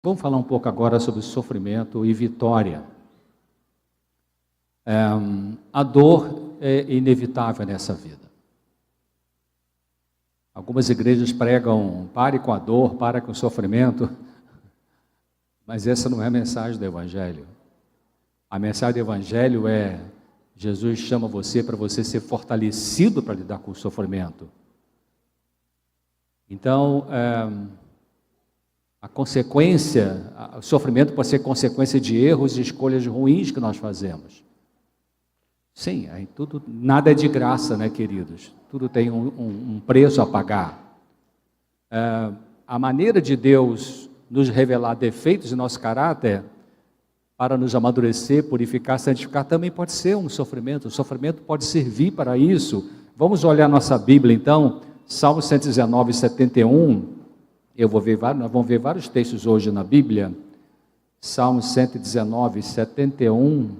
Vamos falar um pouco agora sobre sofrimento e vitória. A dor é inevitável nessa vida. Algumas igrejas pregam, pare com a dor, pare com o sofrimento, mas essa não é a mensagem do Evangelho. A mensagem do Evangelho é: Jesus chama você para você ser fortalecido para lidar com o sofrimento. Então, a consequência, o sofrimento pode ser consequência de erros e escolhas ruins que nós fazemos. Sim, tudo, nada é de graça, né, queridos? Tudo tem um preço a pagar. A maneira de Deus nos revelar defeitos em nosso caráter, para nos amadurecer, purificar, santificar, também pode ser um sofrimento. O sofrimento pode servir para isso. Vamos olhar nossa Bíblia, então, Salmo 119, 71. Nós vamos ver vários textos hoje na Bíblia. Salmo 119, 71.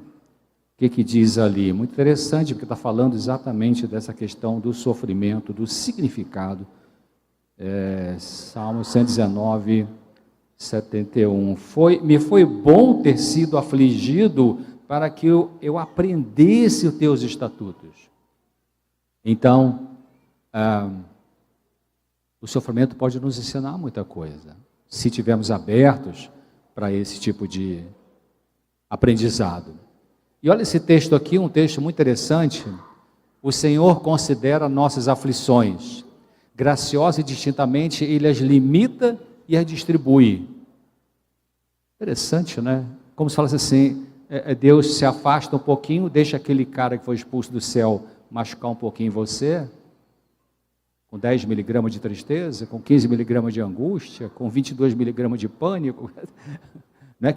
O que diz ali? Muito interessante, porque está falando exatamente dessa questão do sofrimento, do significado. Salmo 119, 71. Me foi bom ter sido afligido para que eu aprendesse os teus estatutos. Então, o sofrimento pode nos ensinar muita coisa, se estivermos abertos para esse tipo de aprendizado. E olha esse texto aqui, um texto muito interessante. O Senhor considera nossas aflições, graciosa e distintamente Ele as limita e as distribui. Interessante, né? Como se falasse assim, Deus se afasta um pouquinho, deixa aquele cara que foi expulso do céu machucar um pouquinho você, com 10 miligramas de tristeza, com 15 miligramas de angústia, com 22 miligramas de pânico.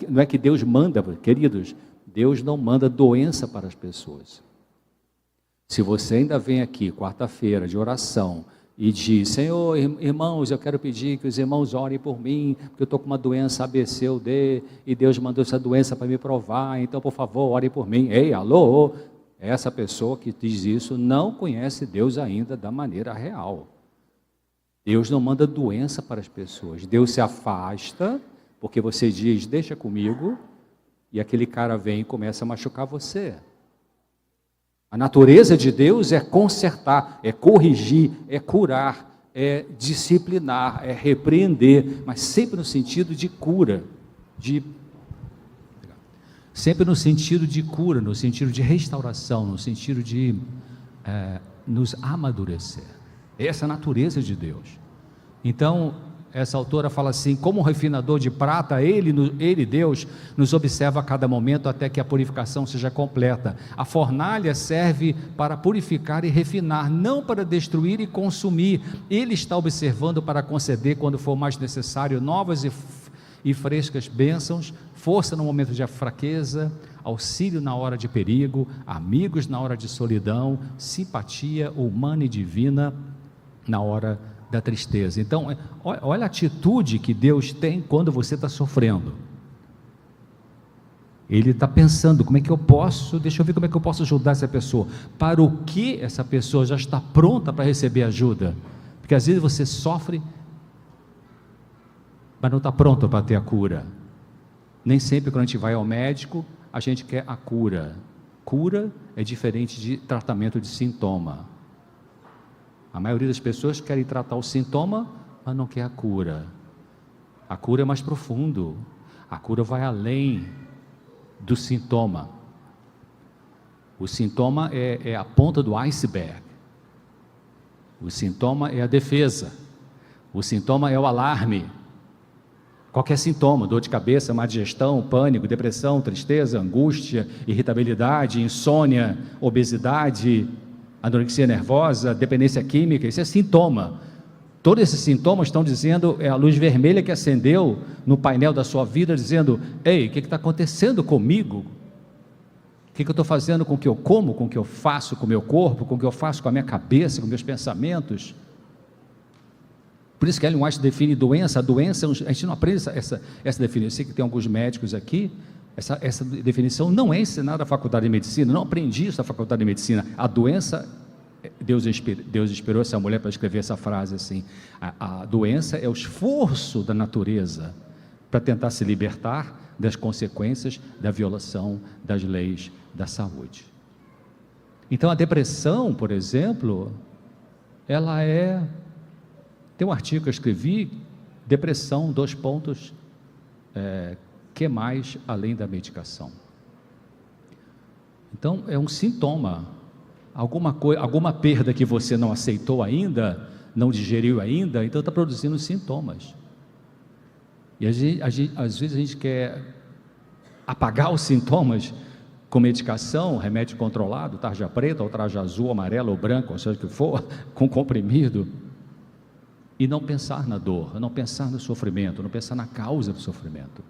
Não é que Deus manda, queridos, Deus não manda doença para as pessoas. Se você ainda vem aqui, quarta-feira, de oração, e diz: Senhor, irmãos, eu quero pedir que os irmãos orem por mim, porque eu estou com uma doença ABC ou D, e Deus mandou essa doença para me provar, então, por favor, orem por mim. Ei, alô? Essa pessoa que diz isso não conhece Deus ainda da maneira real. Deus não manda doença para as pessoas. Deus se afasta, porque você diz: deixa comigo, e aquele cara vem e começa a machucar você. A natureza de Deus é consertar, é corrigir, é curar, é disciplinar, é repreender, mas sempre no sentido de cura, sempre no sentido de cura, no sentido de restauração, no sentido de nos amadurecer. Essa é a natureza de Deus. Então, essa autora fala assim: como um refinador de prata, ele, Deus, nos observa a cada momento até que a purificação seja completa. A fornalha serve para purificar e refinar, não para destruir e consumir. Ele está observando para conceder, quando for mais necessário, novas e frescas bênçãos, força no momento de fraqueza, auxílio na hora de perigo, amigos na hora de solidão, simpatia humana e divina na hora da tristeza. Então, olha a atitude que Deus tem quando você está sofrendo. Ele está pensando: como é que eu posso, deixa eu ver como é que eu posso ajudar essa pessoa. Para o que essa pessoa já está pronta para receber ajuda? Porque às vezes você sofre, mas não está pronto para ter a cura. Nem sempre quando a gente vai ao médico, a gente quer a cura. Cura é diferente de tratamento de sintoma. A maioria das pessoas querem tratar o sintoma, mas não quer a cura. A cura é mais profundo. A cura vai além do sintoma. O sintoma é a ponta do iceberg. O sintoma é a defesa. O sintoma é o alarme. Qualquer sintoma: dor de cabeça, má digestão, pânico, depressão, tristeza, angústia, irritabilidade, insônia, obesidade, anorexia nervosa, dependência química, isso é sintoma. Todos esses sintomas estão dizendo, é a luz vermelha que acendeu no painel da sua vida, dizendo: ei, o que está acontecendo comigo? O que eu estou fazendo com o que eu como, com o que eu faço com o meu corpo, com o que eu faço com a minha cabeça, com meus pensamentos? Por isso que Ellen White define doença. A doença, a gente não aprende essa definição. Eu sei que tem alguns médicos aqui. Essa definição não é ensinada na faculdade de medicina. Não aprendi isso na faculdade de medicina. A doença, Deus inspirou essa mulher para escrever essa frase assim: a doença é o esforço da natureza para tentar se libertar das consequências da violação das leis da saúde. Então a depressão, por exemplo, ela tem um artigo que eu escrevi, depressão, que mais além da medicação. Então é um sintoma, alguma perda que você não aceitou ainda, não digeriu ainda, então está produzindo sintomas. E às vezes a gente quer apagar os sintomas com medicação, remédio controlado, tarja preta, ou tarja azul, amarela ou branca, ou seja o que for, com comprimido, e não pensar na dor, não pensar no sofrimento, não pensar na causa do sofrimento.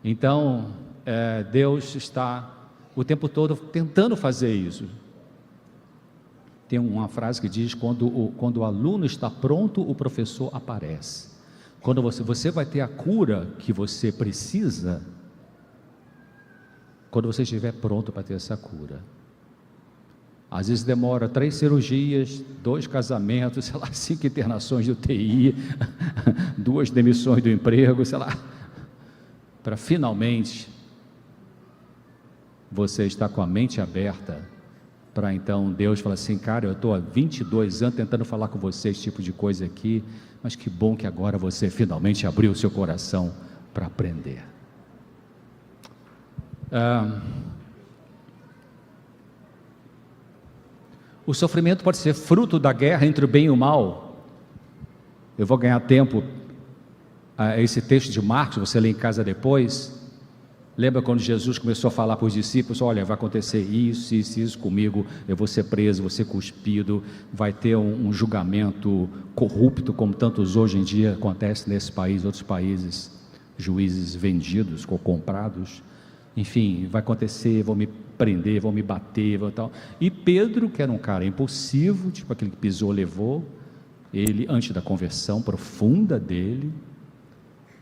Então, Deus está o tempo todo tentando fazer isso. Tem uma frase que diz: quando o aluno está pronto, o professor aparece. Quando você vai ter a cura que você precisa, quando você estiver pronto para ter essa cura. Às vezes demora 3 cirurgias, 2 casamentos, 5 internações de UTI, 2 demissões do emprego, para finalmente você estar com a mente aberta, para então Deus falar assim: cara, eu estou há 22 anos tentando falar com você esse tipo de coisa aqui, mas que bom que agora você finalmente abriu o seu coração para aprender. O sofrimento pode ser fruto da guerra entre o bem e o mal. Eu vou ganhar tempo a esse texto de Marcos, você lê em casa depois. Lembra quando Jesus começou a falar para os discípulos: olha, vai acontecer isso comigo, eu vou ser preso, vou ser cuspido, vai ter um julgamento corrupto, como tantos hoje em dia acontece nesse país, outros países, juízes vendidos ou comprados, enfim, vai acontecer, vão me prender, vão me bater, tal. E Pedro, que era um cara impulsivo, tipo aquele que pisou, levou, ele, antes da conversão profunda dele,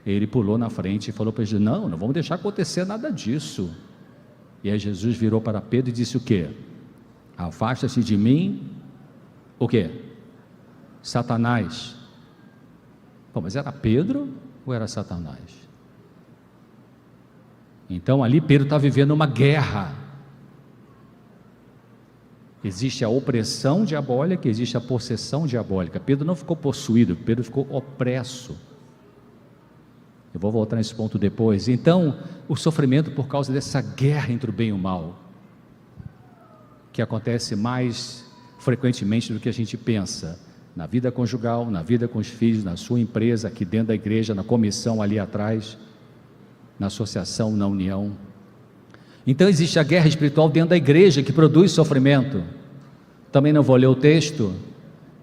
ele pulou na frente e falou para Jesus: não vamos deixar acontecer nada disso. E aí Jesus virou para Pedro e disse o quê? Afasta-se de mim, o quê? Satanás. Pô, mas era Pedro ou era Satanás? Então ali Pedro está vivendo uma guerra. Existe a opressão diabólica, existe a possessão diabólica. Pedro não ficou possuído, Pedro ficou opresso. Eu vou voltar nesse ponto depois. Então, o sofrimento por causa dessa guerra entre o bem e o mal, que acontece mais frequentemente do que a gente pensa, na vida conjugal, na vida com os filhos, na sua empresa, aqui dentro da igreja, na comissão ali atrás, na associação, na união. Então existe a guerra espiritual dentro da igreja que produz sofrimento. Também não vou ler o texto.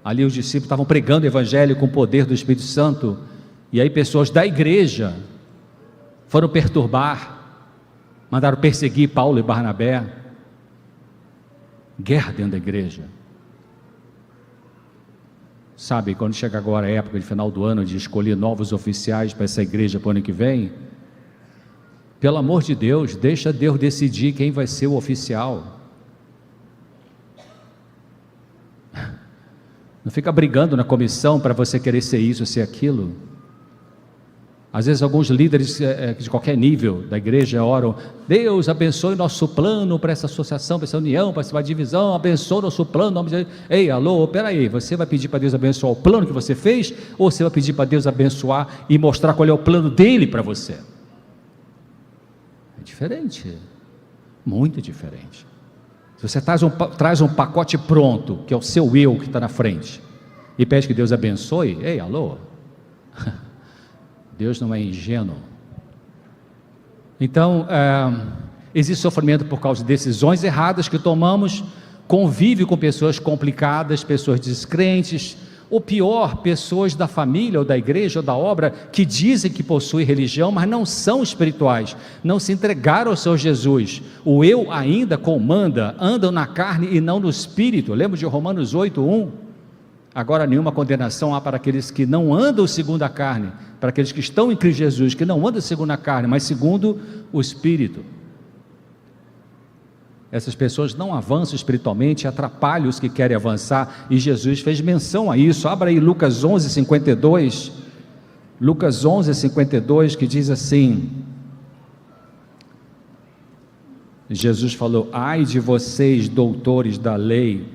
Ali os discípulos estavam pregando o evangelho com o poder do Espírito Santo, e aí pessoas da igreja foram perturbar, mandaram perseguir Paulo e Barnabé. Guerra dentro da igreja. Sabe, quando chega agora a época de final do ano, de escolher novos oficiais para essa igreja para o ano que vem, pelo amor de Deus, deixa Deus decidir quem vai ser o oficial. Não fica brigando na comissão para você querer ser isso, ser aquilo. Às vezes alguns líderes de qualquer nível da igreja oram: Deus abençoe nosso plano para essa associação, para essa união, para essa divisão, abençoe nosso plano. Ei, alô, peraí, você vai pedir para Deus abençoar o plano que você fez, ou você vai pedir para Deus abençoar e mostrar qual é o plano dele para você? É diferente, muito diferente. Se você traz um pacote pronto, que é o seu eu que está na frente, e pede que Deus abençoe, ei, alô, Deus não é ingênuo. Então, existe sofrimento por causa de decisões erradas que tomamos, convive com pessoas complicadas, pessoas descrentes, ou pior, pessoas da família, ou da igreja, ou da obra, que dizem que possuem religião, mas não são espirituais, não se entregaram ao Senhor Jesus. O eu ainda comanda, andam na carne e não no espírito. Lembra de Romanos 8:1? Agora nenhuma condenação há para aqueles que não andam segundo a carne, para aqueles que estão em Cristo Jesus, que não andam segundo a carne, mas segundo o Espírito. Essas pessoas não avançam espiritualmente, atrapalham os que querem avançar, e Jesus fez menção a isso. Abra aí Lucas 11:52, Lucas 11:52, que diz assim: Jesus falou: ai de vocês, doutores da lei,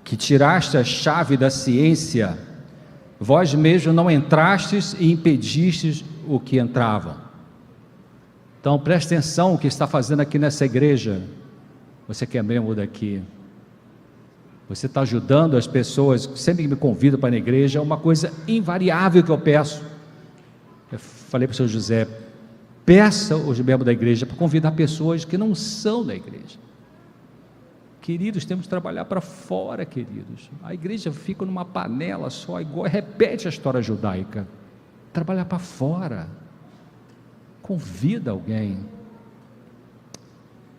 que tiraste a chave da ciência, vós mesmos não entrastes e impedistes o que entrava. Então preste atenção o que está fazendo aqui nessa igreja. Você que é membro daqui, você está ajudando as pessoas. Sempre que me convidam para ir na igreja, é uma coisa invariável que eu peço. Eu falei para o senhor José: peça os membros da igreja para convidar pessoas que não são da igreja. Queridos, temos que trabalhar para fora, queridos. A igreja fica numa panela só, igual, repete a história judaica. Trabalhar para fora. Convida alguém.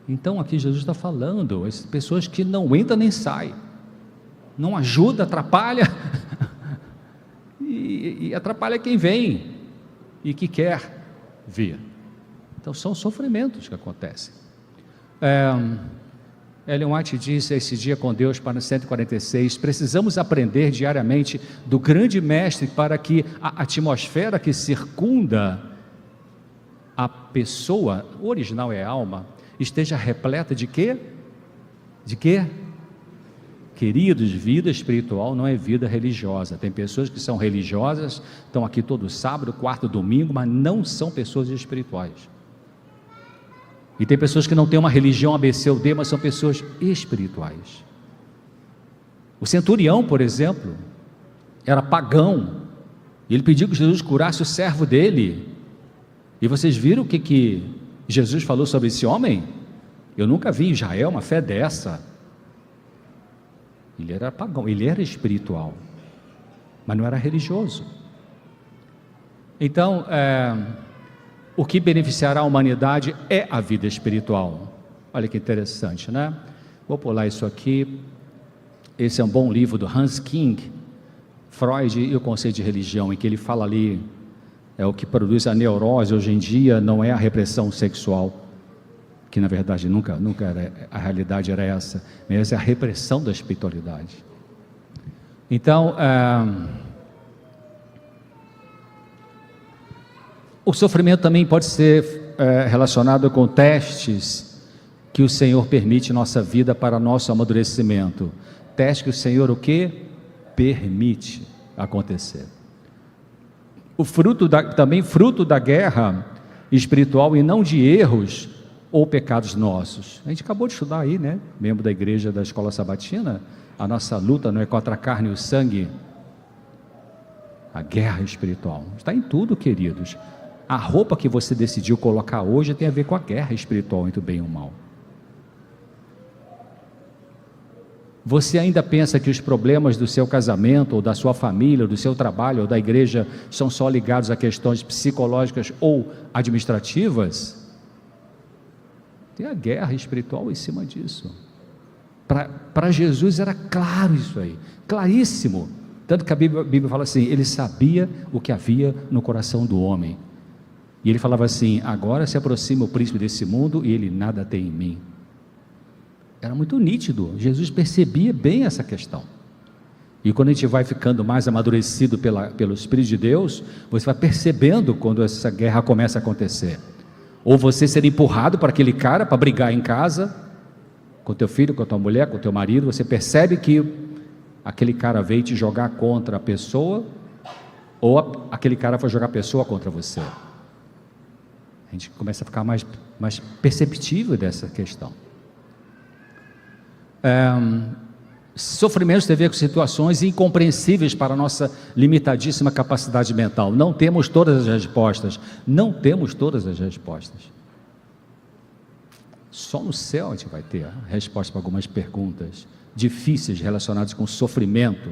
Então aqui Jesus está falando, as pessoas que não entram nem saem, não ajuda, atrapalha, e atrapalha quem vem e que quer vir. Então são sofrimentos que acontecem. Ellen White disse esse dia com Deus, para 146, precisamos aprender diariamente do grande mestre para que a atmosfera que circunda a pessoa, o original é a alma, esteja repleta de quê? De quê? Queridos, vida espiritual não é vida religiosa. Tem pessoas que são religiosas, estão aqui todo sábado, quarto, domingo, mas não são pessoas espirituais. E tem pessoas que não têm uma religião ABC ou D, mas são pessoas espirituais. O centurião, por exemplo, era pagão, e ele pediu que Jesus curasse o servo dele. E vocês viram o que Jesus falou sobre esse homem? Eu nunca vi em Israel uma fé dessa. Ele era pagão, ele era espiritual, mas não era religioso. Então, o que beneficiará a humanidade é a vida espiritual. Olha que interessante, né? Vou pular isso aqui. Esse é um bom livro do Hans King, Freud e o conceito de religião, em que ele fala ali, o que produz a neurose hoje em dia não é a repressão sexual, que na verdade nunca era, a realidade era essa, mas é a repressão da espiritualidade. Então, o sofrimento também pode ser relacionado com testes que o Senhor permite em nossa vida para nosso amadurecimento. Teste que o Senhor o quê? Permite acontecer. Também fruto da guerra espiritual e não de erros ou pecados nossos. A gente acabou de estudar aí, né? Membro da igreja da escola sabatina, a nossa luta não é contra a carne e o sangue, a guerra espiritual. Está em tudo, queridos. A roupa que você decidiu colocar hoje tem a ver com a guerra espiritual entre o bem e o mal. Você ainda pensa que os problemas do seu casamento, ou da sua família, ou do seu trabalho, ou da igreja, são só ligados a questões psicológicas ou administrativas? Tem a guerra espiritual em cima disso. Para Jesus era claro isso aí, claríssimo. Tanto que a Bíblia fala assim, ele sabia o que havia no coração do homem. E ele falava assim, agora se aproxima o príncipe desse mundo e ele nada tem em mim. Era muito nítido, Jesus percebia bem essa questão. E quando a gente vai ficando mais amadurecido pelo Espírito de Deus, você vai percebendo quando essa guerra começa a acontecer. Ou você ser empurrado para aquele cara para brigar em casa, com teu filho, com a tua mulher, com o teu marido, você percebe que aquele cara veio te jogar contra a pessoa, ou aquele cara foi jogar a pessoa contra você. A gente começa a ficar mais perceptível dessa questão. Sofrimentos têm a ver com situações incompreensíveis para a nossa limitadíssima capacidade mental. Não temos todas as respostas. Não temos todas as respostas. Só no céu a gente vai ter a resposta para algumas perguntas difíceis relacionadas com sofrimento.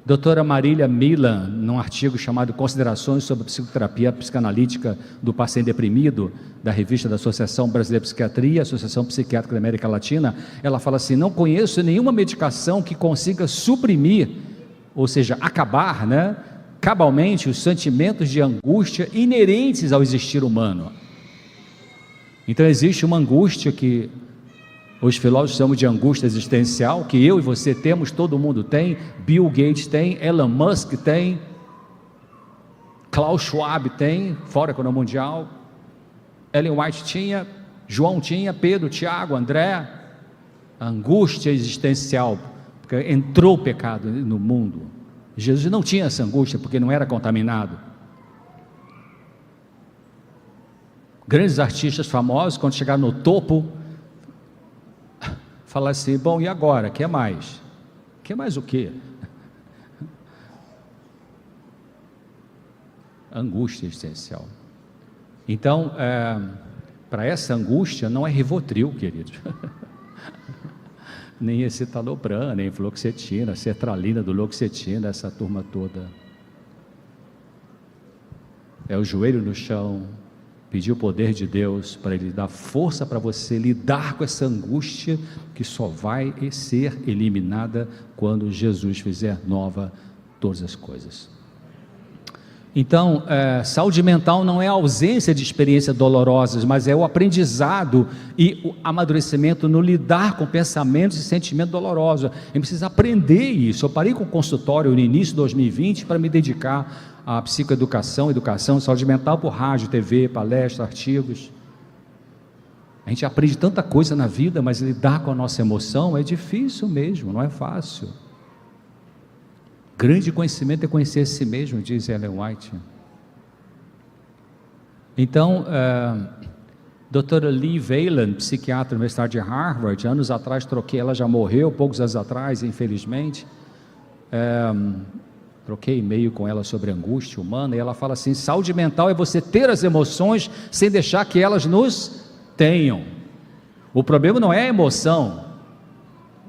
Doutora Marília Milan, num artigo chamado Considerações sobre a Psicoterapia Psicanalítica do Paciente Deprimido, da revista da Associação Brasileira de Psiquiatria, Associação Psiquiátrica da América Latina, ela fala assim, não conheço nenhuma medicação que consiga suprimir, ou seja, acabar, cabalmente os sentimentos de angústia inerentes ao existir humano. Então existe uma angústia que Os filósofos chamam de angústia existencial, que eu e você temos, todo mundo tem, Bill Gates tem, Elon Musk tem, Klaus Schwab tem, fora a economia mundial, Ellen White tinha, João tinha, Pedro, Tiago, André. Angústia existencial, porque entrou o pecado no mundo. Jesus não tinha essa angústia, porque não era contaminado. Grandes artistas famosos, quando chegaram no topo, falaram assim: bom, e agora? Quer mais? Quer mais o quê? Angústia existencial. Então, para essa angústia não é Rivotril, queridos. Nem escitalopram, nem fluoxetina, sertralina, duloxetina, essa turma toda. É o joelho no chão, pedir o poder de Deus para Ele dar força para você lidar com essa angústia que só vai ser eliminada quando Jesus fizer nova todas as coisas. Então, saúde mental não é a ausência de experiências dolorosas, mas é o aprendizado e o amadurecimento no lidar com pensamentos e sentimentos dolorosos. A gente precisa aprender isso. Eu parei com o consultório no início de 2020 para me dedicar à psicoeducação, educação, saúde mental por rádio, TV, palestra, artigos. A gente aprende tanta coisa na vida, mas lidar com a nossa emoção é difícil mesmo, não é fácil. Grande conhecimento é conhecer a si mesmo, diz Ellen White. Então, doutora Lee Wayland, psiquiatra da Universidade de Harvard, anos atrás troquei, ela já morreu, poucos anos atrás, infelizmente, troquei e-mail com ela sobre angústia humana, e ela fala assim: saúde mental é você ter as emoções sem deixar que elas nos tenham. O problema não é a emoção,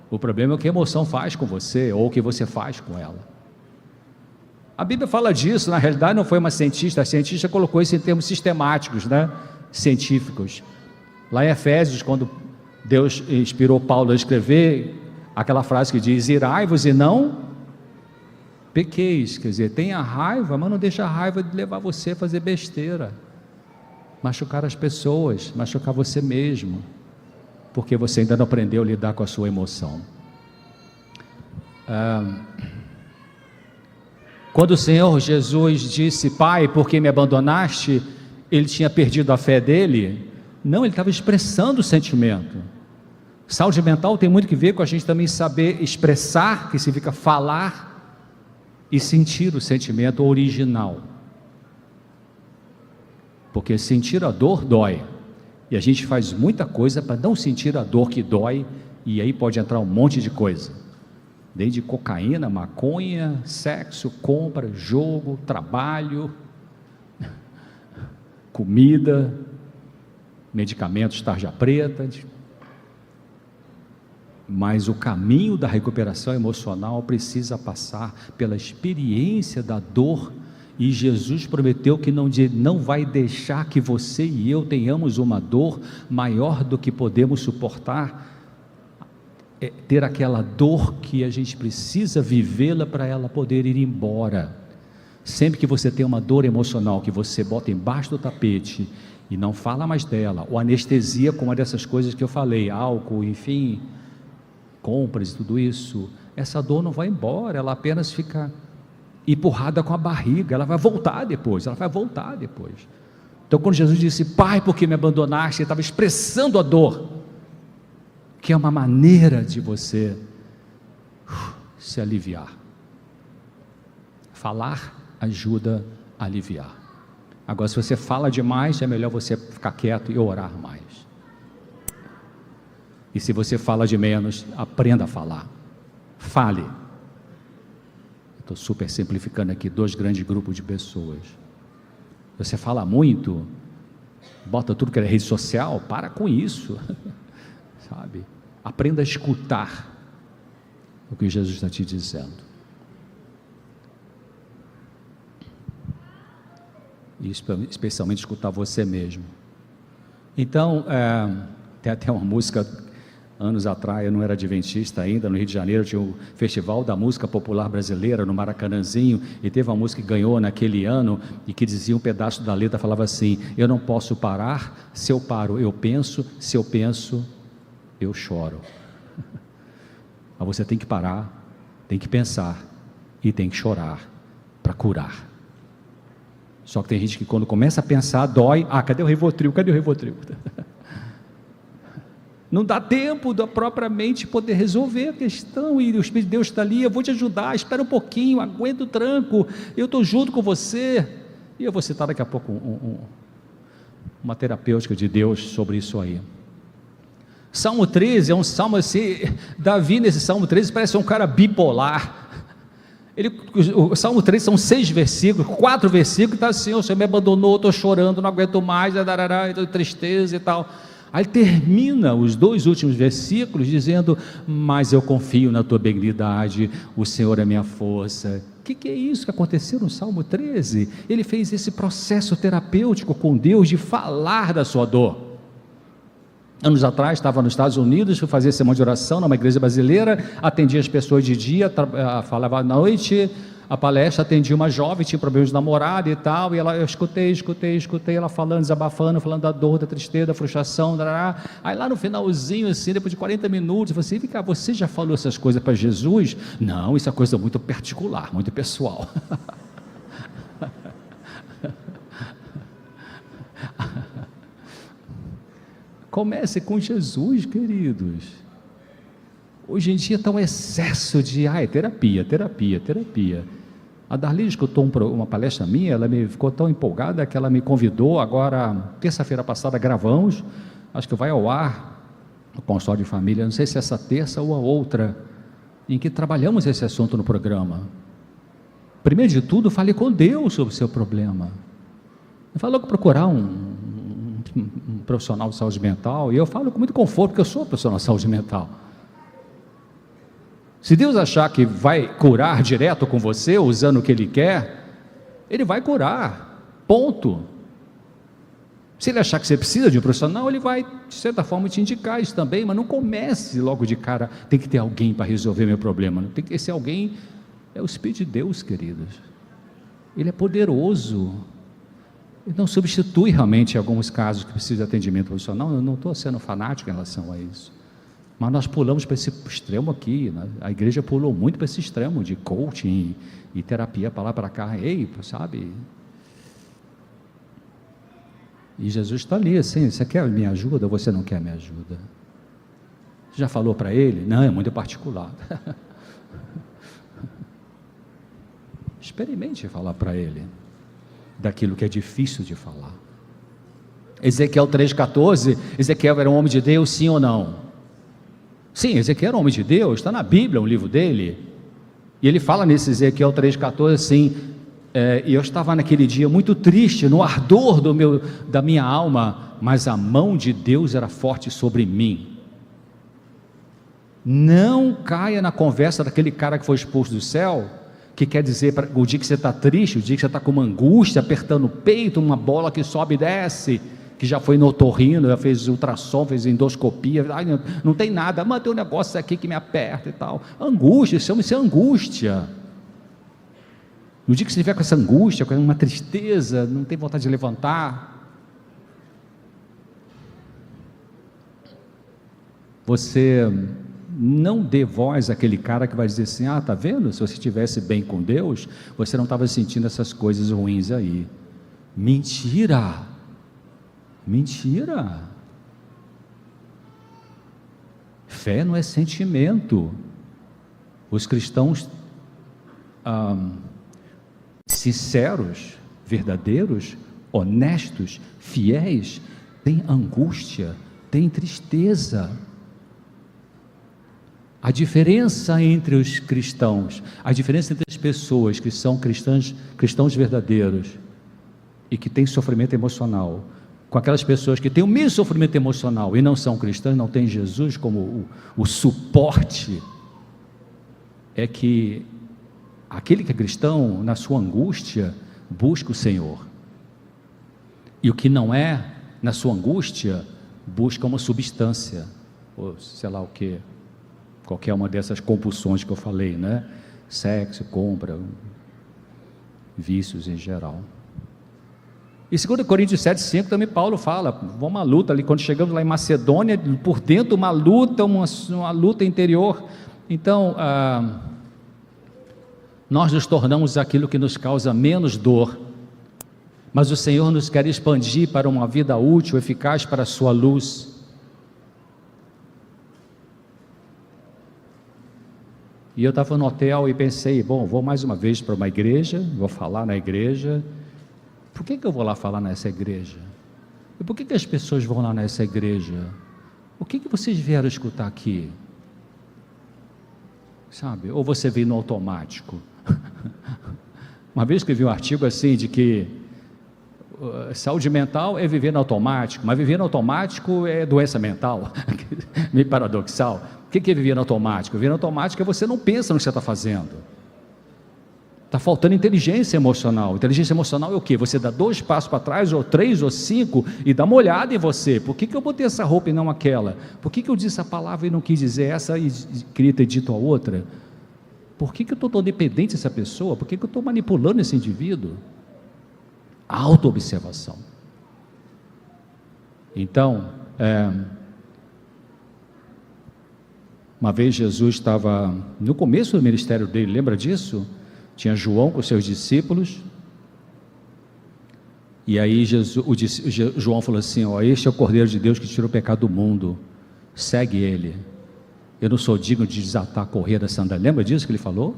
o problema é o que a emoção faz com você, ou o que você faz com ela. A Bíblia fala disso, na realidade não foi uma cientista, a cientista colocou isso em termos sistemáticos, né? Científicos. Lá em Efésios, quando Deus inspirou Paulo a escrever aquela frase que diz: irai-vos e não pequeis, quer dizer, tenha raiva, mas não deixa a raiva de levar você a fazer besteira, machucar as pessoas, machucar você mesmo, porque você ainda não aprendeu a lidar com a sua emoção. Quando o Senhor Jesus disse: Pai, por que me abandonaste? Ele tinha perdido a fé dele? Não, ele estava expressando o sentimento. Saúde mental tem muito que ver com a gente também saber expressar, que significa falar, e sentir o sentimento original. Porque sentir a dor dói, e a gente faz muita coisa para não sentir a dor que dói, e aí pode entrar um monte de coisa. Desde cocaína, maconha, sexo, compra, jogo, trabalho, comida, medicamentos tarja preta. Mas o caminho da recuperação emocional precisa passar pela experiência da dor, e Jesus prometeu que não vai deixar que você e eu tenhamos uma dor maior do que podemos suportar. Ter aquela dor que a gente precisa vivê-la para ela poder ir embora. Sempre que você tem uma dor emocional que você bota embaixo do tapete e não fala mais dela, ou anestesia com uma dessas coisas que eu falei, álcool, enfim, compras e tudo isso, essa dor não vai embora, ela apenas fica empurrada com a barriga, ela vai voltar depois. Então quando Jesus disse: Pai, por que me abandonaste? Ele estava expressando a dor, que é uma maneira de você se aliviar. Falar ajuda a aliviar. Agora, se você fala demais, é melhor você ficar quieto e orar mais. E se você fala de menos, aprenda a falar. Fale. Estou super simplificando aqui 2 grandes grupos de pessoas. Você fala muito, bota tudo que é rede social, para com isso. Sabe? Aprenda a escutar o que Jesus está te dizendo. E especialmente escutar você mesmo. Então, tem até uma música, anos atrás, eu não era adventista ainda, no Rio de Janeiro tinha o Festival da Música Popular Brasileira, no Maracanãzinho, e teve uma música que ganhou naquele ano, e que dizia, um pedaço da letra falava assim: eu não posso parar, se eu paro eu penso, se eu penso eu choro. Mas você tem que parar, tem que pensar e tem que chorar para curar. Só que tem gente que quando começa a pensar, dói. Cadê o Rivotril? Cadê o Rivotril? Não dá tempo da própria mente poder resolver a questão, e o Espírito de Deus está ali, eu vou te ajudar, espera um pouquinho, aguenta o tranco, eu estou junto com você, e eu vou citar daqui a pouco uma terapêutica de Deus sobre isso aí. Salmo 13 é um salmo assim, Davi nesse Salmo 13 parece um cara bipolar. O Salmo 13 são 6 versículos, 4 versículos, está assim: o Senhor me abandonou, estou chorando, não aguento mais, tristeza e tal. Aí termina os 2 últimos versículos dizendo: mas eu confio na tua benignidade, o Senhor é minha força. O que é isso que aconteceu no Salmo 13? Ele fez esse processo terapêutico com Deus de falar da sua dor. Anos atrás, estava nos Estados Unidos, fui fazer semana de oração numa igreja brasileira, atendia as pessoas de dia, falava à noite, a palestra, atendia uma jovem, tinha problemas de namorada e tal, e eu escutei ela falando, desabafando, falando da dor, da tristeza, da frustração, aí lá no finalzinho, assim, depois de 40 minutos, eu falei assim: vem cá, você já falou essas coisas para Jesus? Não, isso é coisa muito particular, muito pessoal. Comece com Jesus, queridos. Hoje em dia está um excesso de terapia. A Darli escutou uma palestra minha, ela ficou tão empolgada que ela me convidou. Agora, terça-feira passada, gravamos, acho que vai ao ar no consultório de família, não sei se é essa terça ou a outra, em que trabalhamos esse assunto no programa. Primeiro de tudo, fale com Deus sobre o seu problema. Não falou que procurar um profissional de saúde mental, e eu falo com muito conforto, porque eu sou profissional de saúde mental. Se Deus achar que vai curar direto com você, usando o que Ele quer, Ele vai curar, ponto. Se Ele achar que você precisa de um profissional, Ele vai, de certa forma, te indicar isso também, mas não comece logo de cara: tem que ter alguém para resolver meu problema. Tem que esse alguém é o Espírito de Deus, queridos. Ele é poderoso. Ele não substitui realmente, em alguns casos que precisa de atendimento profissional. Eu não estou sendo fanático em relação a isso, mas nós pulamos para esse extremo aqui, né? A igreja pulou muito para esse extremo de coaching e terapia para lá para cá, sabe? E Jesus está ali assim: você quer minha ajuda ou você não quer minha ajuda? Você já falou para Ele? Não, é muito particular. Experimente falar para Ele daquilo que é difícil de falar. Ezequiel 3,14, Ezequiel era um homem de Deus, sim ou não? Sim, Ezequiel era um homem de Deus, está na Bíblia, um livro dele, e ele fala nesse Ezequiel 3,14 assim: e eu estava naquele dia muito triste, no ardor da minha alma, mas a mão de Deus era forte sobre mim. Não caia na conversa daquele cara que foi expulso do céu, que quer dizer, o dia que você está triste, o dia que você está com uma angústia, apertando o peito, uma bola que sobe e desce, que já foi no otorrino, já fez ultrassom, fez endoscopia, não tem nada, mas tem um negócio aqui que me aperta e tal. Angústia, chama-se angústia. No dia que você estiver com essa angústia, com uma tristeza, não tem vontade de levantar, você não dê voz àquele cara que vai dizer assim: está vendo? Se você estivesse bem com Deus, você não estava sentindo essas coisas ruins aí. Mentira! Fé não é sentimento. Os cristãos sinceros, verdadeiros, honestos, fiéis, têm angústia, têm tristeza. A diferença entre os cristãos, a diferença entre as pessoas que são cristãos verdadeiros e que têm sofrimento emocional, com aquelas pessoas que têm o mesmo sofrimento emocional e não são cristãs, não têm Jesus como o suporte, é que aquele que é cristão, na sua angústia, busca o Senhor, e o que não é, na sua angústia, busca uma substância, ou sei lá o que, qualquer uma dessas compulsões que eu falei, né? Sexo, compra, vícios em geral. E 2 Coríntios 7,5 também Paulo fala, uma luta ali, quando chegamos lá em Macedônia, por dentro uma luta interior. Então, nós nos tornamos aquilo que nos causa menos dor, mas o Senhor nos quer expandir para uma vida útil, eficaz para a sua luz. E eu estava no hotel e pensei, bom, vou mais uma vez para uma igreja, vou falar na igreja. Por que eu vou lá falar nessa igreja? E por que as pessoas vão lá nessa igreja? O que vocês vieram escutar aqui? Sabe? Ou você veio no automático? Uma vez escrevi um artigo assim, de que saúde mental é viver no automático, mas viver no automático é doença mental, meio paradoxal. O que é viver no automático? Viver no automático é você não pensa no que você está fazendo. Está faltando inteligência emocional. Inteligência emocional é o quê? Você dá 2 passos para trás, ou 3, ou 5, e dá uma olhada em você. Por que eu botei essa roupa e não aquela? Por que eu disse a palavra e não quis dizer essa e queria ter dito a outra? Por que eu estou tão dependente dessa pessoa? Por que eu estou manipulando esse indivíduo? Autoobservação. Então, uma vez Jesus estava no começo do ministério dele, lembra disso? Tinha João com seus discípulos, e aí João falou assim, este é o Cordeiro de Deus que tira o pecado do mundo, segue ele, eu não sou digno de desatar a correia da sandália. Lembra disso que ele falou?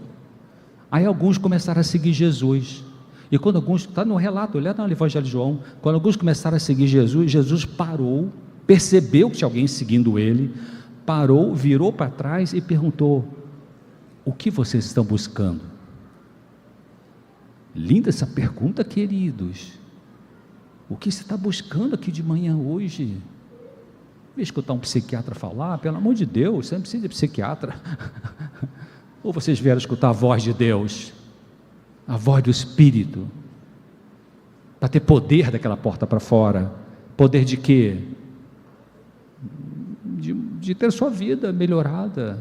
Aí alguns começaram a seguir Jesus, e quando alguns, está no relato, olha no Evangelho de João, quando alguns começaram a seguir Jesus, Jesus parou, percebeu que tinha alguém seguindo ele, parou, virou para trás e perguntou, o que vocês estão buscando? Linda essa pergunta, queridos. O que você está buscando aqui de manhã hoje? Vou escutar um psiquiatra falar, pelo amor de Deus, você não precisa de psiquiatra. Ou vocês vieram escutar a voz de Deus, a voz do Espírito, para ter poder daquela porta para fora. Poder de quê? De ter sua vida melhorada,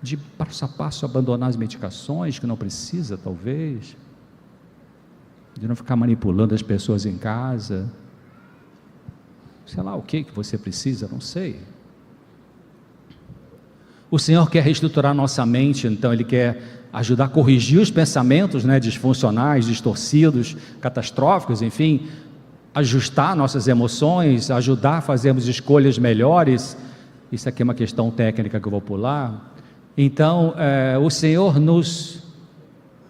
de passo a passo abandonar as medicações que não precisa, talvez, de não ficar manipulando as pessoas em casa, sei lá o que você precisa, não sei. O Senhor quer reestruturar nossa mente, então Ele quer ajudar a corrigir os pensamentos, disfuncionais, distorcidos, catastróficos, enfim, ajustar nossas emoções, ajudar a fazermos escolhas melhores. Isso aqui é uma questão técnica que eu vou pular. Então, o Senhor nos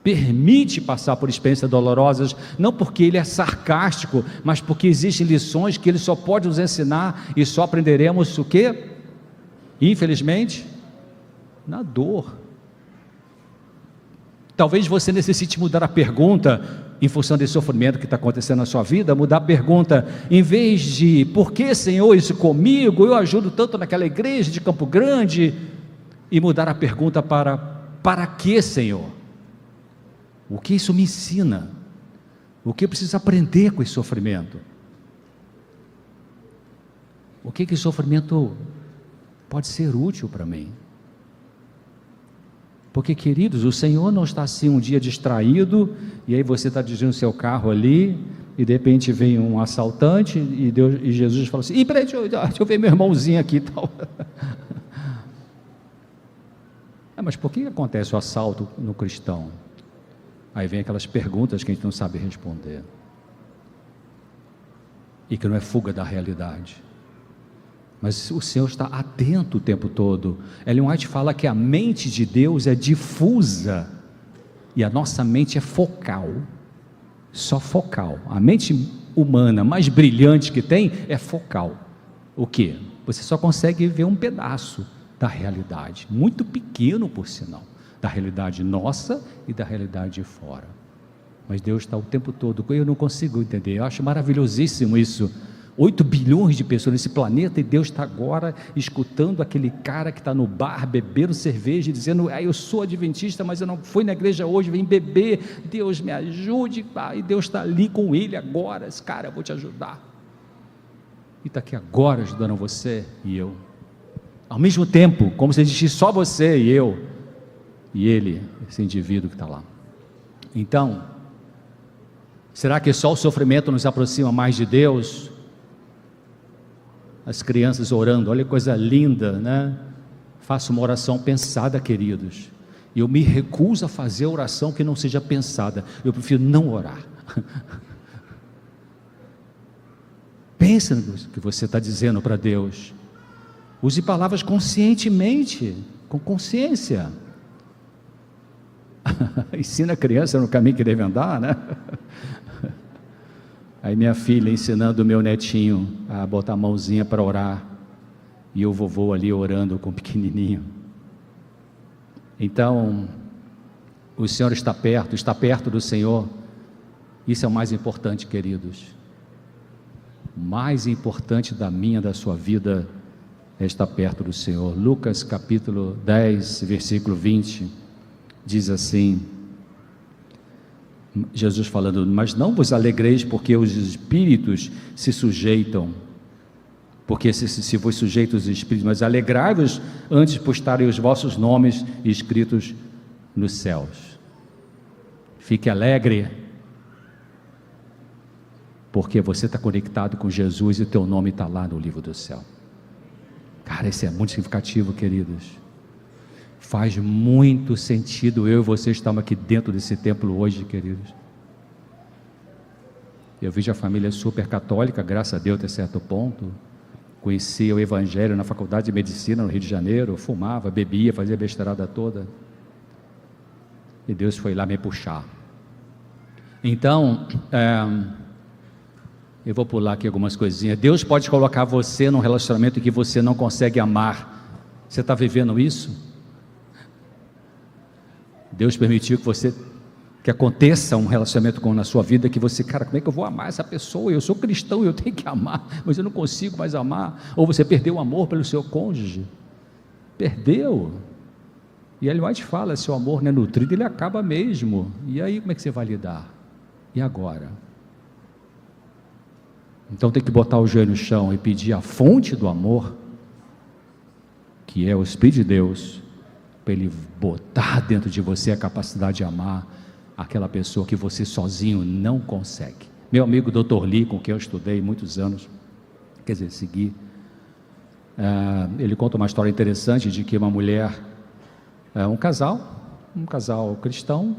permite passar por experiências dolorosas, não porque Ele é sarcástico, mas porque existem lições que Ele só pode nos ensinar, e só aprenderemos o quê? Infelizmente, na dor. Talvez você necessite mudar a pergunta, em função desse sofrimento que está acontecendo na sua vida, mudar a pergunta, em vez de, por que Senhor isso comigo, eu ajudo tanto naquela igreja de Campo Grande, e mudar a pergunta para que Senhor? O que isso me ensina? O que eu preciso aprender com esse sofrimento? O que esse sofrimento pode ser útil para mim? Porque, queridos, o Senhor não está assim um dia distraído, e aí você está dirigindo o seu carro ali, e de repente vem um assaltante, e Jesus fala assim, peraí, deixa eu ver meu irmãozinho aqui e tal. Mas por que acontece o assalto no cristão? Aí vem aquelas perguntas que a gente não sabe responder, e que não é fuga da realidade. Mas o Senhor está atento o tempo todo. Ellen White fala que a mente de Deus é difusa, e a nossa mente é focal, só focal. A mente humana mais brilhante que tem é focal. O que? Você só consegue ver um pedaço da realidade, muito pequeno por sinal, da realidade nossa e da realidade de fora. Mas Deus está o tempo todo, eu não consigo entender, eu acho maravilhosíssimo isso. 8 bilhões de pessoas nesse planeta, e Deus está agora escutando aquele cara que está no bar, bebendo cerveja, e dizendo, eu sou adventista, mas eu não fui na igreja hoje, vem beber, Deus me ajude, e Deus está ali com ele agora, esse cara, eu vou te ajudar, e está aqui agora ajudando você e eu, ao mesmo tempo, como se existisse só você e eu, e ele, esse indivíduo que está lá. Então, Será que só o sofrimento nos aproxima mais de Deus? As crianças orando, olha que coisa linda, né? Faço uma oração pensada, queridos. E eu me recuso a fazer oração que não seja pensada. Eu prefiro não orar. Pensa no que você está dizendo para Deus. Use palavras conscientemente, com consciência. Ensina a criança no caminho que deve andar, né? Aí minha filha ensinando o meu netinho a botar a mãozinha para orar, e o vovô ali orando com o pequenininho. Então, o Senhor está perto do Senhor. Isso é o mais importante, queridos. O mais importante da minha, da sua vida, é estar perto do Senhor. Lucas capítulo 10, versículo 20, diz assim, Jesus falando: mas não vos alegreis porque os espíritos se sujeitam, porque se vos sujeitam os espíritos, mas alegrai-vos antes por estarem os vossos nomes escritos nos céus. Fique alegre, porque você está conectado com Jesus e o teu nome está lá no livro do céu. Cara, isso é muito significativo, queridos. Faz muito sentido eu e você estarmos aqui dentro desse templo hoje, queridos. Eu vejo a família super católica, graças a Deus até certo ponto. Conhecia o Evangelho na faculdade de Medicina no Rio de Janeiro, fumava, bebia, fazia besteirada toda. E Deus foi lá me puxar. Então, eu vou pular aqui algumas coisinhas. Deus pode colocar você num relacionamento em que você não consegue amar. Você está vivendo isso? Deus permitiu que aconteça um relacionamento na sua vida, que você, cara, como é que eu vou amar essa pessoa? Eu sou cristão, eu tenho que amar, mas eu não consigo mais amar. Ou você perdeu o amor pelo seu cônjuge, perdeu. E Ellen White fala, se o amor não é nutrido, ele acaba mesmo. E aí como é que você vai lidar? E agora? Então tem que botar o joelho no chão e pedir a fonte do amor, que é o Espírito de Deus, para Ele botar dentro de você a capacidade de amar aquela pessoa que você sozinho não consegue. Meu amigo Dr. Lee, com quem eu estudei muitos anos, quer dizer, segui, ele conta uma história interessante de que uma mulher, um casal cristão,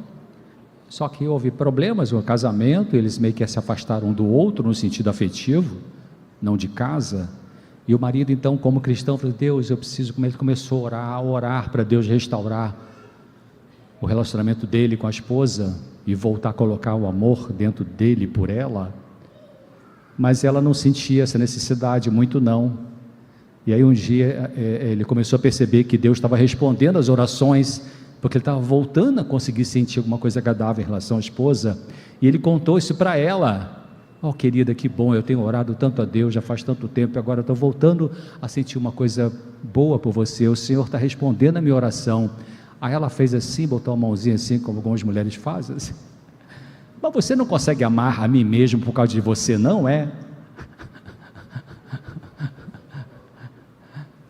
só que houve problemas no casamento, eles meio que se afastaram um do outro no sentido afetivo, não de casa. E o marido então, como cristão, falou: Deus, eu preciso, como ele começou a orar para Deus restaurar o relacionamento dele com a esposa e voltar a colocar o amor dentro dele por ela, mas ela não sentia essa necessidade, muito não. E aí um dia ele começou a perceber que Deus estava respondendo às orações, porque ele estava voltando a conseguir sentir alguma coisa agradável em relação à esposa, e ele contou isso para ela. Oh, querida, que bom, eu tenho orado tanto a Deus, já faz tanto tempo, e agora eu estou voltando a sentir uma coisa boa por você, o Senhor está respondendo a minha oração. Aí ela fez assim, botou a mãozinha assim, como algumas mulheres fazem, assim. Mas você não consegue amar a mim mesmo por causa de você, não é?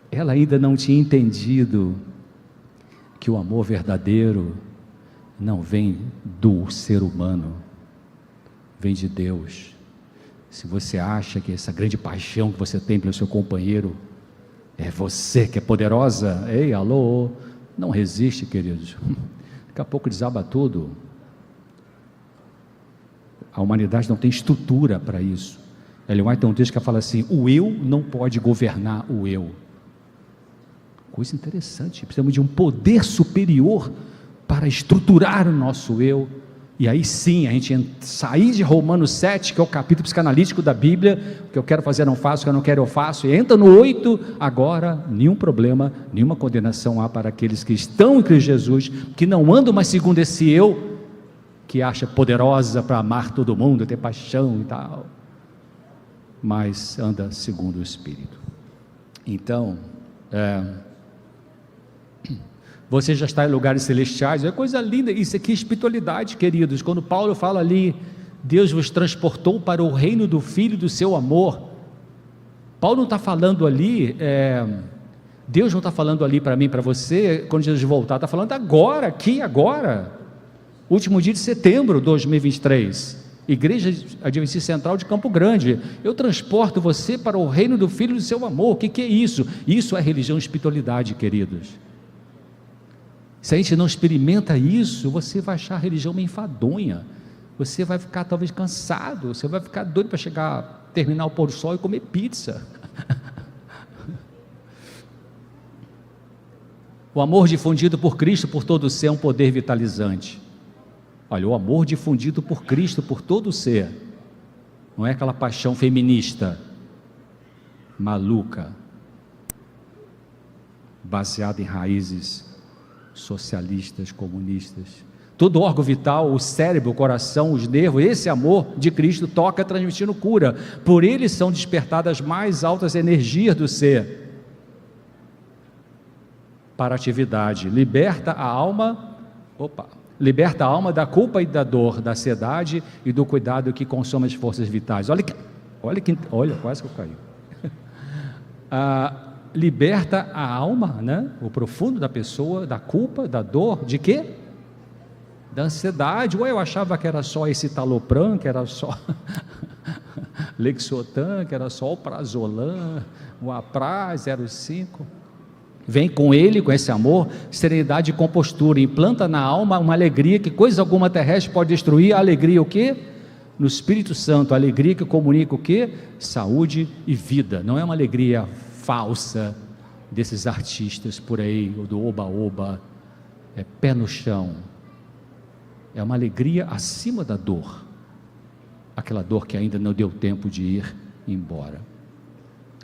Ela ainda não tinha entendido que o amor verdadeiro não vem do ser humano, vem de Deus. Se você acha que essa grande paixão que você tem pelo seu companheiro é você que é poderosa, ei, alô, não resiste, queridos, daqui a pouco desaba tudo. A humanidade não tem estrutura para isso. Ellen White tem um texto que fala assim: o eu não pode governar o eu. Coisa interessante, precisamos de um poder superior para estruturar o nosso eu. E aí sim, a gente sair de Romanos 7, que é o capítulo psicanalítico da Bíblia, o que eu quero fazer não faço, o que eu não quero eu faço, e entra no 8, agora nenhum problema, nenhuma condenação há para aqueles que estão em Cristo Jesus, que não andam mais segundo esse eu, que acha poderosa para amar todo mundo, ter paixão e tal, mas anda segundo o Espírito. Então, você já está em lugares celestiais, é coisa linda, isso aqui é espiritualidade, queridos. Quando Paulo fala ali, Deus vos transportou para o reino do Filho do seu amor, Paulo não está falando ali, Deus não está falando ali para mim, para você, quando Jesus voltar, está falando agora, aqui, agora, último dia de setembro de 2023, Igreja Adventista Central de Campo Grande. Eu transporto você para o reino do Filho do seu amor. O que é isso? Isso é religião e espiritualidade, queridos. Se a gente não experimenta isso, você vai achar a religião meio enfadonha. Você vai ficar talvez cansado, você vai ficar doido para chegar, terminar o pôr do sol e comer pizza. O amor difundido por Cristo por todo o ser é um poder vitalizante. Olha, o amor difundido por Cristo por todo o ser, não é aquela paixão feminista, maluca, baseada em raízes socialistas, comunistas. Todo órgão vital, o cérebro, o coração, os nervos, esse amor de Cristo toca transmitindo cura. Por ele são despertadas as mais altas energias do ser para a atividade. Liberta a alma da culpa e da dor, da ansiedade e do cuidado que consome as forças vitais. Olha, quase que eu caí. Liberta a alma, né? O profundo da pessoa, da culpa, da dor, de quê? Da ansiedade. Eu achava que era só esse Talopram, que era só Lexotan, que era só o Prazolam, o Apraz 05. Vem com ele, com esse amor, serenidade e compostura, implanta na alma uma alegria que coisa alguma terrestre pode destruir. A alegria o quê? No Espírito Santo, a alegria que comunica o quê? Saúde e vida. Não é uma alegria falsa desses artistas por aí, do oba-oba, é pé no chão. É uma alegria acima da dor, aquela dor que ainda não deu tempo de ir embora.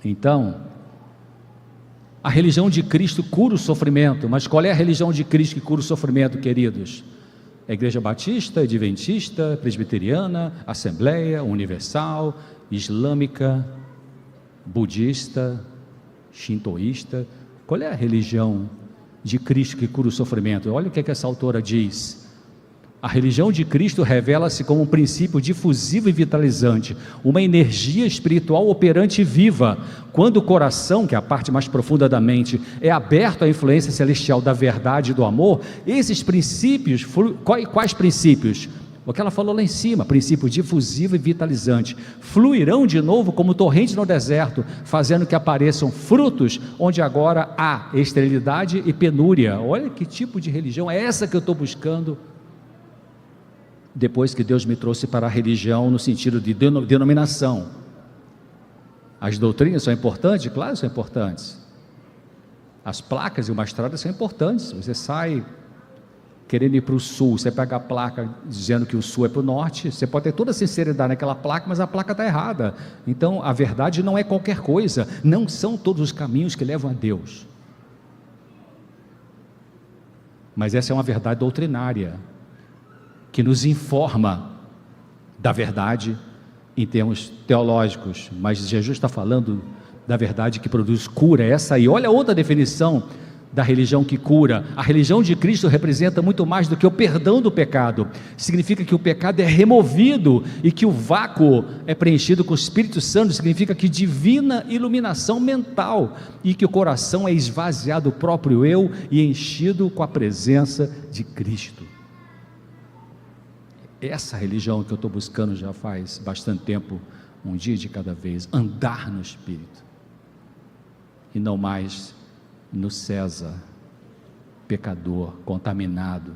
Então, a religião de Cristo cura o sofrimento, mas qual é a religião de Cristo que cura o sofrimento, queridos? A Igreja Batista, Adventista, Presbiteriana, Assembleia, Universal, Islâmica, Budista, Shintoísta. Qual é a religião de Cristo que cura o sofrimento? Olha o que essa autora diz. A religião de Cristo revela-se como um princípio difusivo e vitalizante, uma energia espiritual operante e viva. Quando o coração, que é a parte mais profunda da mente, é aberto à influência celestial da verdade e do amor, esses princípios, quais princípios? O que ela falou lá em cima, princípio difusivo e vitalizante, fluirão de novo como torrentes no deserto, fazendo que apareçam frutos onde agora há esterilidade e penúria. Olha que tipo de religião é essa que eu estou buscando, depois que Deus me trouxe para a religião no sentido de denominação. As doutrinas são importantes? Claro, são importantes. As placas e uma estrada são importantes. Você sai querendo ir para o sul, você pega a placa dizendo que o sul é para o norte, você pode ter toda a sinceridade naquela placa, mas a placa está errada. Então a verdade não é qualquer coisa, não são todos os caminhos que levam a Deus, mas essa é uma verdade doutrinária, que nos informa da verdade em termos teológicos, mas Jesus está falando da verdade que produz cura, essa aí. Olha outra definição da religião que cura. A religião de Cristo representa muito mais do que o perdão do pecado, significa que o pecado é removido e que o vácuo é preenchido com o Espírito Santo, significa que divina iluminação mental e que o coração é esvaziado do próprio eu e enchido com a presença de Cristo. Essa religião que eu estou buscando já faz bastante tempo, um dia de cada vez, andar no Espírito, e não mais no César, pecador, contaminado.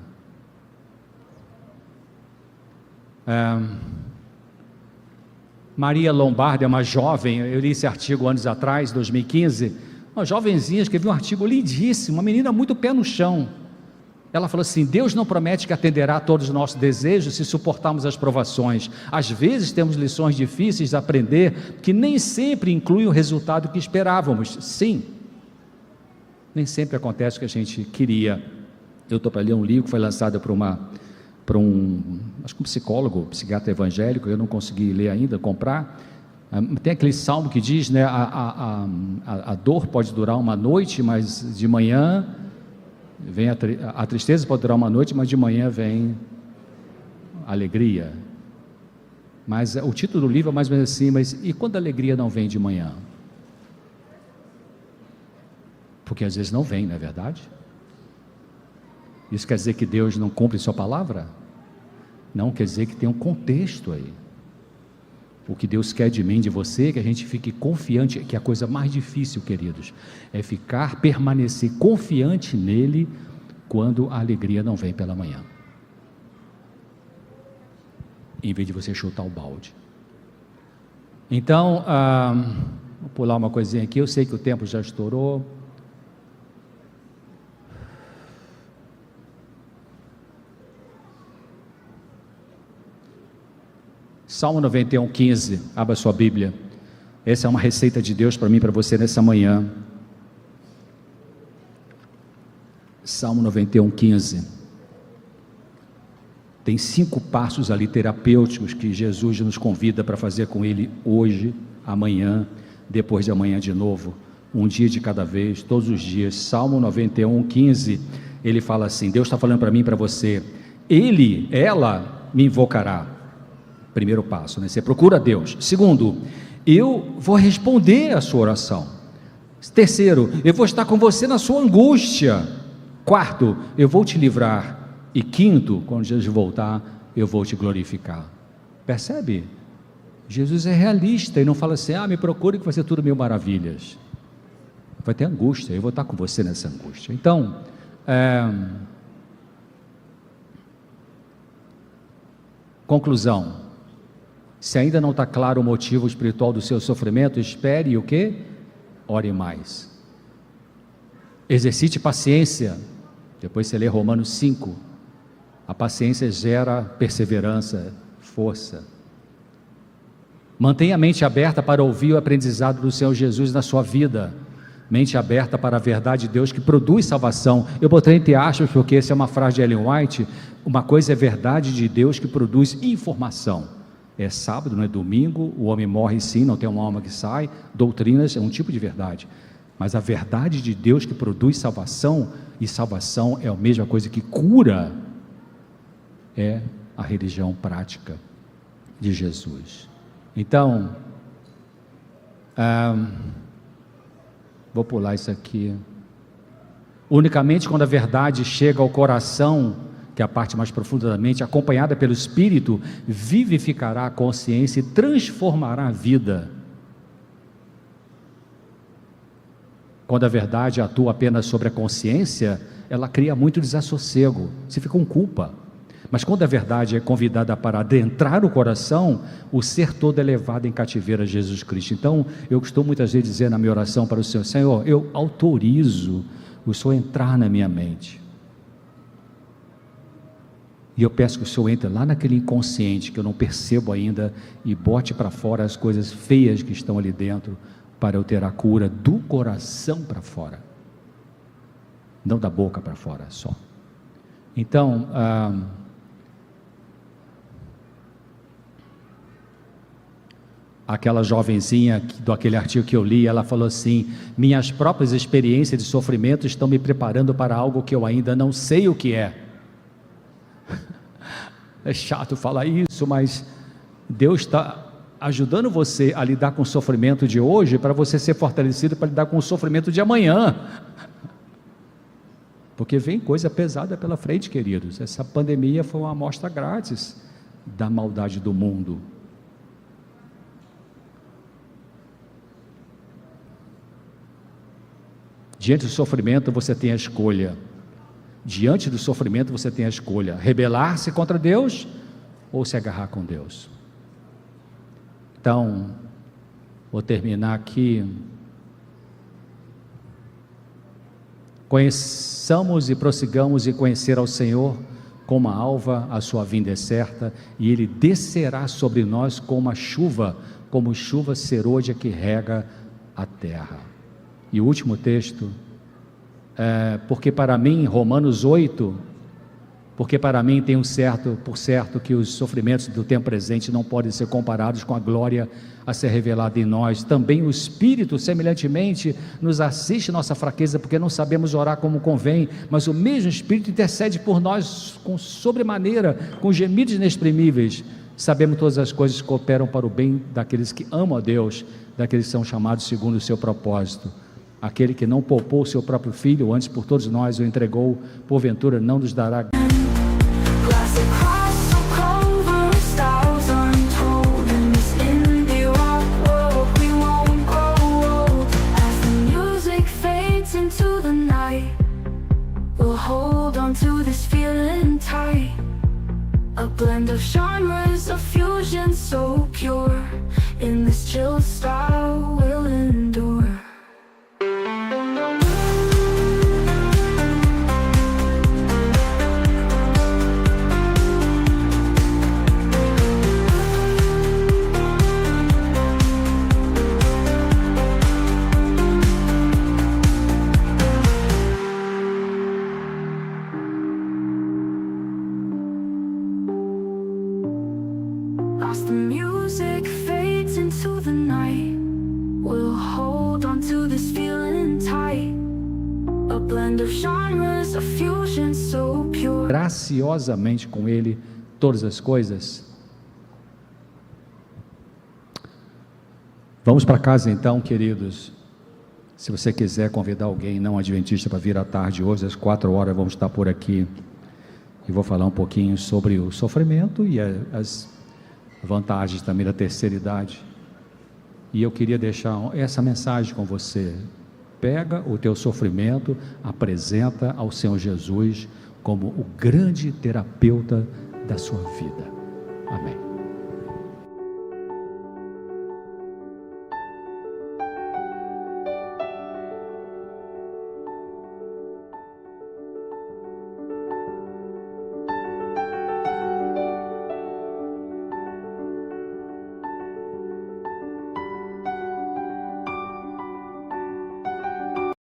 Maria Lombardi é uma jovem, eu li esse artigo anos atrás, 2015, uma jovenzinha, escreveu um artigo lindíssimo, uma menina muito pé no chão. Ela falou assim: Deus não promete que atenderá a todos os nossos desejos se suportarmos as provações. Às vezes temos lições difíceis a aprender, que nem sempre incluem o resultado que esperávamos. Sim, nem sempre acontece o que a gente queria. Eu estou para ler um livro que foi lançado por acho que um psicólogo, psiquiatra evangélico, eu não consegui ler ainda, comprar. Tem aquele salmo que diz, né, a dor pode durar uma noite, mas de manhã vem a tristeza pode durar uma noite, mas de manhã vem a alegria. Mas o título do livro é mais ou menos assim: mas e quando a alegria não vem de manhã? Porque às vezes não vem, não é verdade? Isso quer dizer que Deus não cumpre sua palavra? Não, quer dizer que tem um contexto aí. O que Deus quer de mim, de você, é que a gente fique confiante, que é a coisa mais difícil, queridos, é permanecer confiante nele quando a alegria não vem pela manhã, em vez de você chutar o balde. Então, vou pular uma coisinha aqui, eu sei que o tempo já estourou. Salmo 91, 15, abra sua Bíblia. Essa é uma receita de Deus para mim e para você nessa manhã. Salmo 91, 15. Tem 5 passos ali terapêuticos que Jesus nos convida para fazer com Ele hoje, amanhã, depois de amanhã de novo, um dia de cada vez, todos os dias. Salmo 91, 15, ele fala assim, Deus está falando para mim e para você, ela me invocará. Primeiro passo, né? Você procura Deus. Segundo, eu vou responder a sua oração. Terceiro, eu vou estar com você na sua angústia. Quarto, eu vou te livrar. E quinto, quando Jesus voltar, eu vou te glorificar. Percebe? Jesus é realista e não fala assim, me procure que vai ser tudo mil maravilhas. Vai ter angústia, eu vou estar com você nessa angústia. Então, conclusão. Se ainda não está claro o motivo espiritual do seu sofrimento, espere o quê? Ore mais. Exercite paciência. Depois você lê Romanos 5. A paciência gera perseverança, força. Mantenha a mente aberta para ouvir o aprendizado do Senhor Jesus na sua vida. Mente aberta para a verdade de Deus que produz salvação. Eu botei entre aspas porque essa é uma frase de Ellen White. Uma coisa é verdade de Deus que produz informação. É sábado, não é domingo, o homem morre sim, não tem uma alma que sai. Doutrinas é um tipo de verdade. Mas a verdade de Deus que produz salvação, e salvação é a mesma coisa que cura, é a religião prática de Jesus. Então, vou pular isso aqui. Unicamente quando a verdade chega ao coração, que é a parte mais profunda da mente, acompanhada pelo Espírito, vivificará a consciência e transformará a vida. Quando a verdade atua apenas sobre a consciência, ela cria muito desassossego, você fica com culpa. Mas quando a verdade é convidada para adentrar o coração, o ser todo é levado em cativeiro a Jesus Cristo. Então, eu costumo muitas vezes dizer na minha oração para o Senhor, Senhor, eu autorizo o Senhor entrar na minha mente. E eu peço que o Senhor entre lá naquele inconsciente que eu não percebo ainda e bote para fora as coisas feias que estão ali dentro, para eu ter a cura do coração para fora, não da boca para fora só. Então, aquela jovenzinha daquele artigo que eu li, ela falou assim, minhas próprias experiências de sofrimento estão me preparando para algo que eu ainda não sei o que é. É chato falar isso, mas Deus está ajudando você a lidar com o sofrimento de hoje, para você ser fortalecido para lidar com o sofrimento de amanhã, porque vem coisa pesada pela frente, queridos. Essa pandemia foi uma amostra grátis da maldade do mundo. Diante do sofrimento você tem a escolha. Diante do sofrimento você tem a escolha: rebelar-se contra Deus ou se agarrar com Deus. Então, vou terminar aqui. Conheçamos e prossigamos em conhecer ao Senhor. Como a alva, a sua vinda é certa, e Ele descerá sobre nós como chuva serôdia que rega a terra. E o último texto, porque para mim, Romanos 8, porque para mim tem por certo que os sofrimentos do tempo presente não podem ser comparados com a glória a ser revelada em nós. Também o Espírito, semelhantemente, nos assiste nossa fraqueza, porque não sabemos orar como convém, mas o mesmo Espírito intercede por nós com sobremaneira, com gemidos inexprimíveis. Sabemos todas as coisas cooperam para o bem daqueles que amam a Deus, daqueles que são chamados segundo o seu propósito. Aquele que não poupou o seu próprio filho, antes por todos nós o entregou, porventura não nos dará pure. In this chill style will endure. As the music fades into the night, we'll hold on to this feeling tight. A blend of genres, a fusion so pure. Graciosamente com Ele todas as coisas. Vamos para casa então, queridos. Se você quiser convidar alguém não adventista para vir à tarde hoje, às 4h, vamos estar por aqui. E vou falar um pouquinho sobre o sofrimento e as vantagens também da terceira idade. E eu queria deixar essa mensagem com você. Pega o teu sofrimento, apresenta ao Senhor Jesus como o grande terapeuta da sua vida. Amém.